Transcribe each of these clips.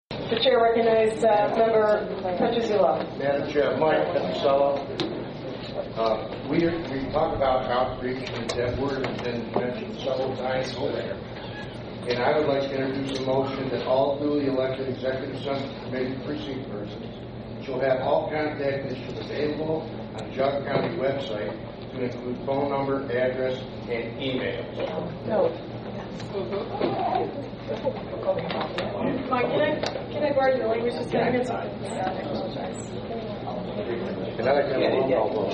The chair recognizes Member Petrozzullo. Madam Chair, Mike Petrosello. We talk about outreach, and that word has been mentioned several times today. And I would like to introduce a motion that all duly elected executive committee precinct persons shall have all contact issues available on the Geauga County website to include phone number, address, and email. No. Mike, can I borrow your language just a second? I apologize. And then I can have a roll call vote.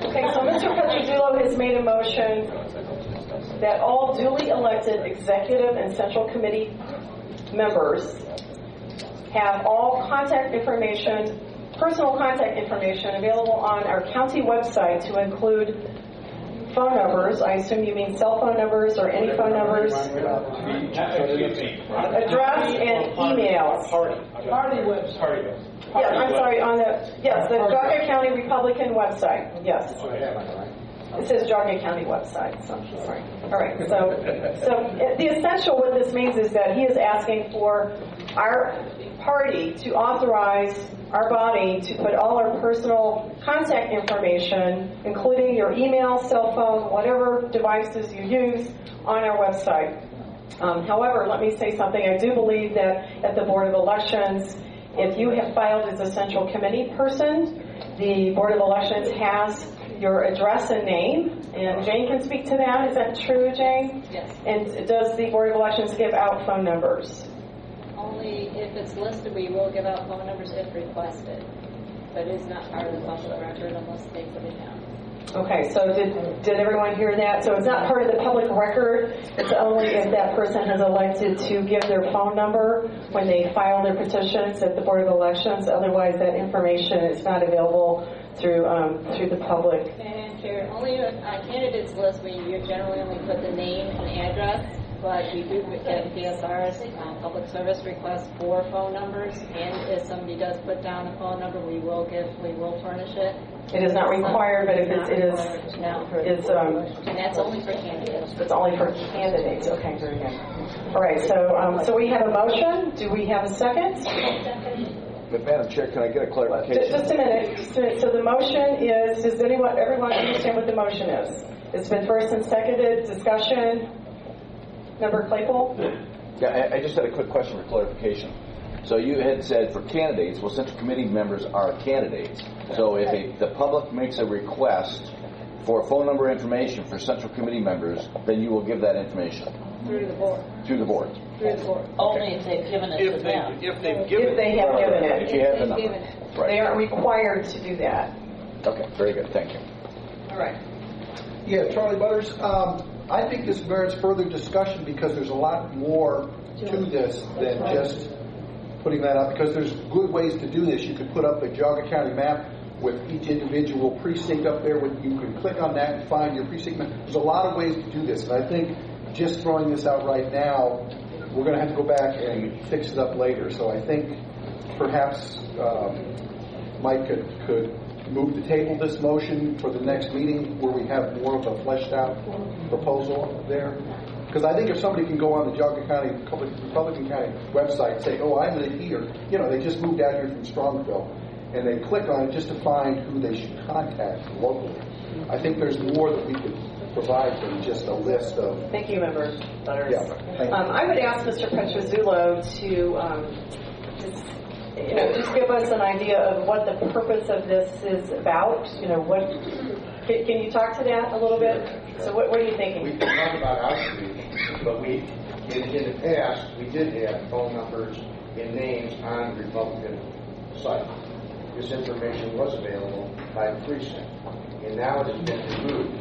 Okay, so Mr. Petrozzullo has made a motion that all duly elected executive and central committee members have all contact information, personal contact information available on our county website to include phone numbers. I assume you mean cell phone numbers or any phone numbers. Address and emails. Party website. Yeah, I'm sorry, on the Geauga County Republican website. Yes. It says Geauga County website, so I'm sorry. All right, so the essential what this means is that he is asking for our party to authorize our body to put all our personal contact information, including your email, cell phone, whatever devices you use, on our website. However, let me say something. I do believe that at the Board of Elections, if you have filed as a central committee person, the Board of Elections has your address and name, and Jane can speak to that. Is that true, Jane? Yes. And does the Board of Elections give out phone numbers? Only if it's listed, we will give out phone numbers if requested, but it's not part of the public record unless they put it down. Okay, so did everyone hear that? So it's not part of the public record. It's only if that person has elected to give their phone number when they file their petitions at the Board of Elections. Otherwise, that information is not available through the public. And Chair, only on candidates list, we generally only put the name and address, but we do get PSRs, public service requests for phone numbers, and if somebody does put down a phone number, we will furnish it. It is not required, but if it is, and that's only for candidates. It's only for candidates. Okay, very good. All right, so we have a motion. Do we have a second? But Madam Chair, can I get a clarification? Just a minute. So the motion is, does everyone understand what the motion is? It's been first and seconded. Discussion. Member Claypool? Yeah, I just had a quick question for clarification. So you had said for candidates, well, central committee members are candidates. So if the public makes a request for phone number information for central committee members, then you will give that information? Through the board. Through the board. Through the board. Only if they've given it to them. If they have given it. If you have the number. Right. They aren't required to do that. Okay, very good. Thank you. All right. Yeah, Charlie Butters. I think this merits further discussion because there's a lot more to this than just putting that up. Because there's good ways to do this. You could put up a Geauga County map with each individual precinct up there. You can click on that and find your precinct map. There's a lot of ways to do this, and I think just throwing this out right now, we're going to have to go back and fix it up later. So I think perhaps Mike could move to table this motion for the next meeting where we have more of a fleshed out proposal there. Because I think if somebody can go on the Geauga County, Republican County website and say, oh, I live here, they just moved out here from Strongville, and they click on it just to find who they should contact locally. I think there's more that we could provide than just a list of... Thank you, Member Butters. Yeah, I would ask Mr. Petrozzullo to just give us an idea of what the purpose of this is about. Can you talk to that a little bit? So what are you thinking? We can talk about outreach, but in the past, we did have phone numbers and names on the Republican site. This information was available by the precinct, and now it has been removed.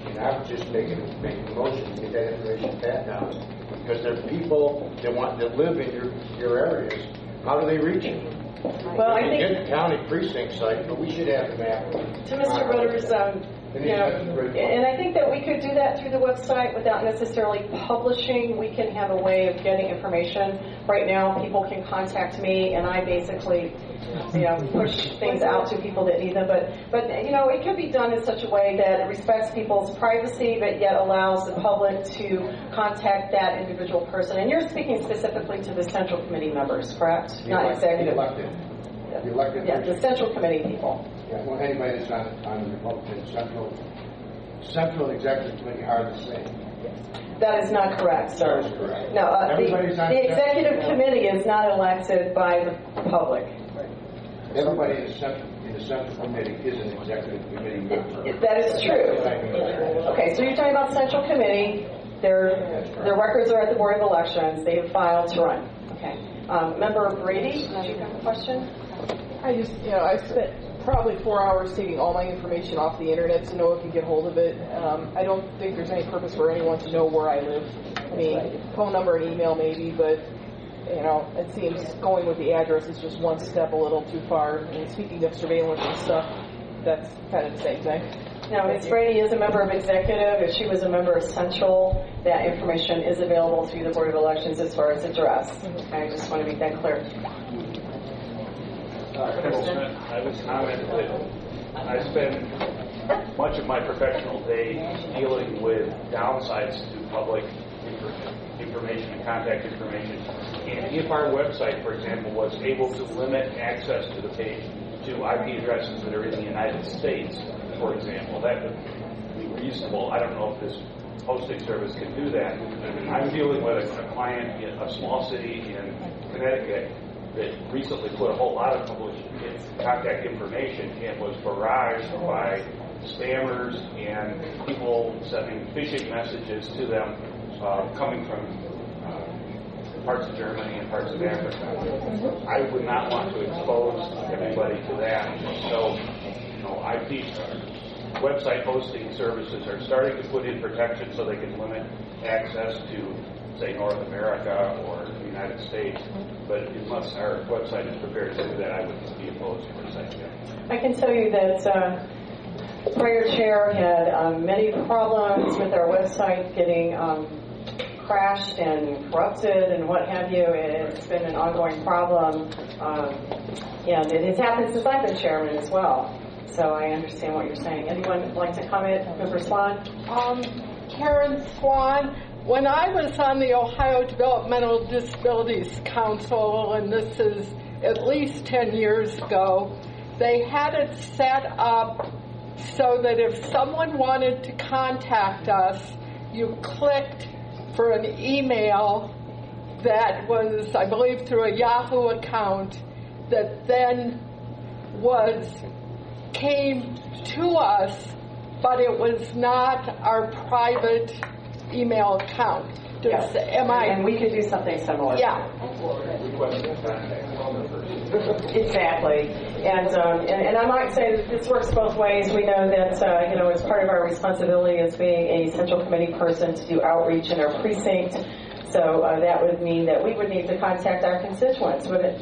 And I would just make a motion to get that information back down, because there are people that live in your areas. How do they reach it? Well, I think get the county precinct site, but we should have the map. To Mr. Butters, You know, and I think that we could do that through the website without necessarily publishing. We can have a way of getting information. Right now, people can contact me, and I basically, push things out to people that need them. But it could be done in such a way that it respects people's privacy, but yet allows the public to contact that individual person. And you're speaking specifically to the Central Committee members, correct? Not executive. The elected. Yeah, the Central Committee people. Yeah, well, anybody that's on the Republican Central and Executive Committee are the same. That is not correct, sir. That is correct. No, Everybody's on the Executive Committee is not elected by the public. Everybody in the Central Committee is an Executive Committee member. That is true. Okay, so you're talking about Central Committee. Their records are at the Board of Elections. They have filed to run. Okay. Member Brady, did you have a question? I spent probably 4 hours taking all my information off the internet so no one can get hold of it. I don't think there's any purpose for anyone to know where I live. I mean, phone number and email maybe, but it seems going with the address is just one step a little too far. And speaking of surveillance and stuff, that's kind of the same thing. Now, Ms. Brady is a member of Executive. If she was a member of Central, that information is available through the Board of Elections as far as address. I just want to make that clear. I would comment that I spend much of my professional day dealing with downsides to public information and contact information. And if our website, for example, was able to limit access to the page to IP addresses that are in the United States, for example, that would be reasonable. I don't know if this hosting service can do that. I'm dealing with a client in a small city in Connecticut that recently put a whole lot of public contact information and was barraged by spammers and people sending phishing messages to them coming from parts of Germany and parts of Africa. I would not want to expose everybody to that. So, IP website hosting services are starting to put in protection so they can limit access to, say, North America or the United States. But unless our website is prepared to do that, I wouldn't be opposed for a second. I can tell you that prior chair had many problems with our website getting crashed and corrupted and what have you. It's been an ongoing problem. And it has happened since I've been chairman as well. So I understand what you're saying. Anyone like to comment? Member Swan? Karen Swan. When I was on the Ohio Developmental Disabilities Council, and this is at least 10 years ago, they had it set up so that if someone wanted to contact us, you clicked for an email that was, I believe, through a Yahoo account that then came to us, but it was not our private email account. Yes. And we could do something similar. Yeah. Exactly. And I might say that this works both ways. We know that, it's part of our responsibility as being a Central Committee person to do outreach in our precinct. So that would mean that we would need to contact our constituents with it.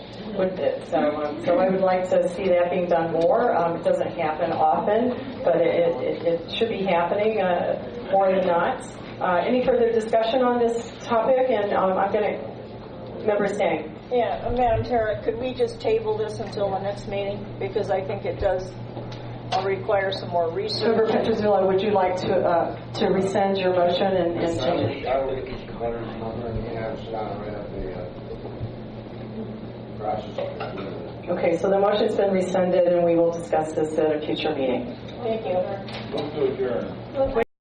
So I would like to see that being done more. It doesn't happen often, but it should be happening more than not. Any further discussion on this topic? And I'm going to, Member Stang. Yeah, Madam Chair, could we just table this until the next meeting? Because I think it does require some more research. Member Petrozzillo, would you like to rescind your motion and change it? I will get Mr. Leonard's number and have sit down and write up the process. Okay, so the motion's been rescinded, and we will discuss this at a future meeting. Thank you. Move to adjourn.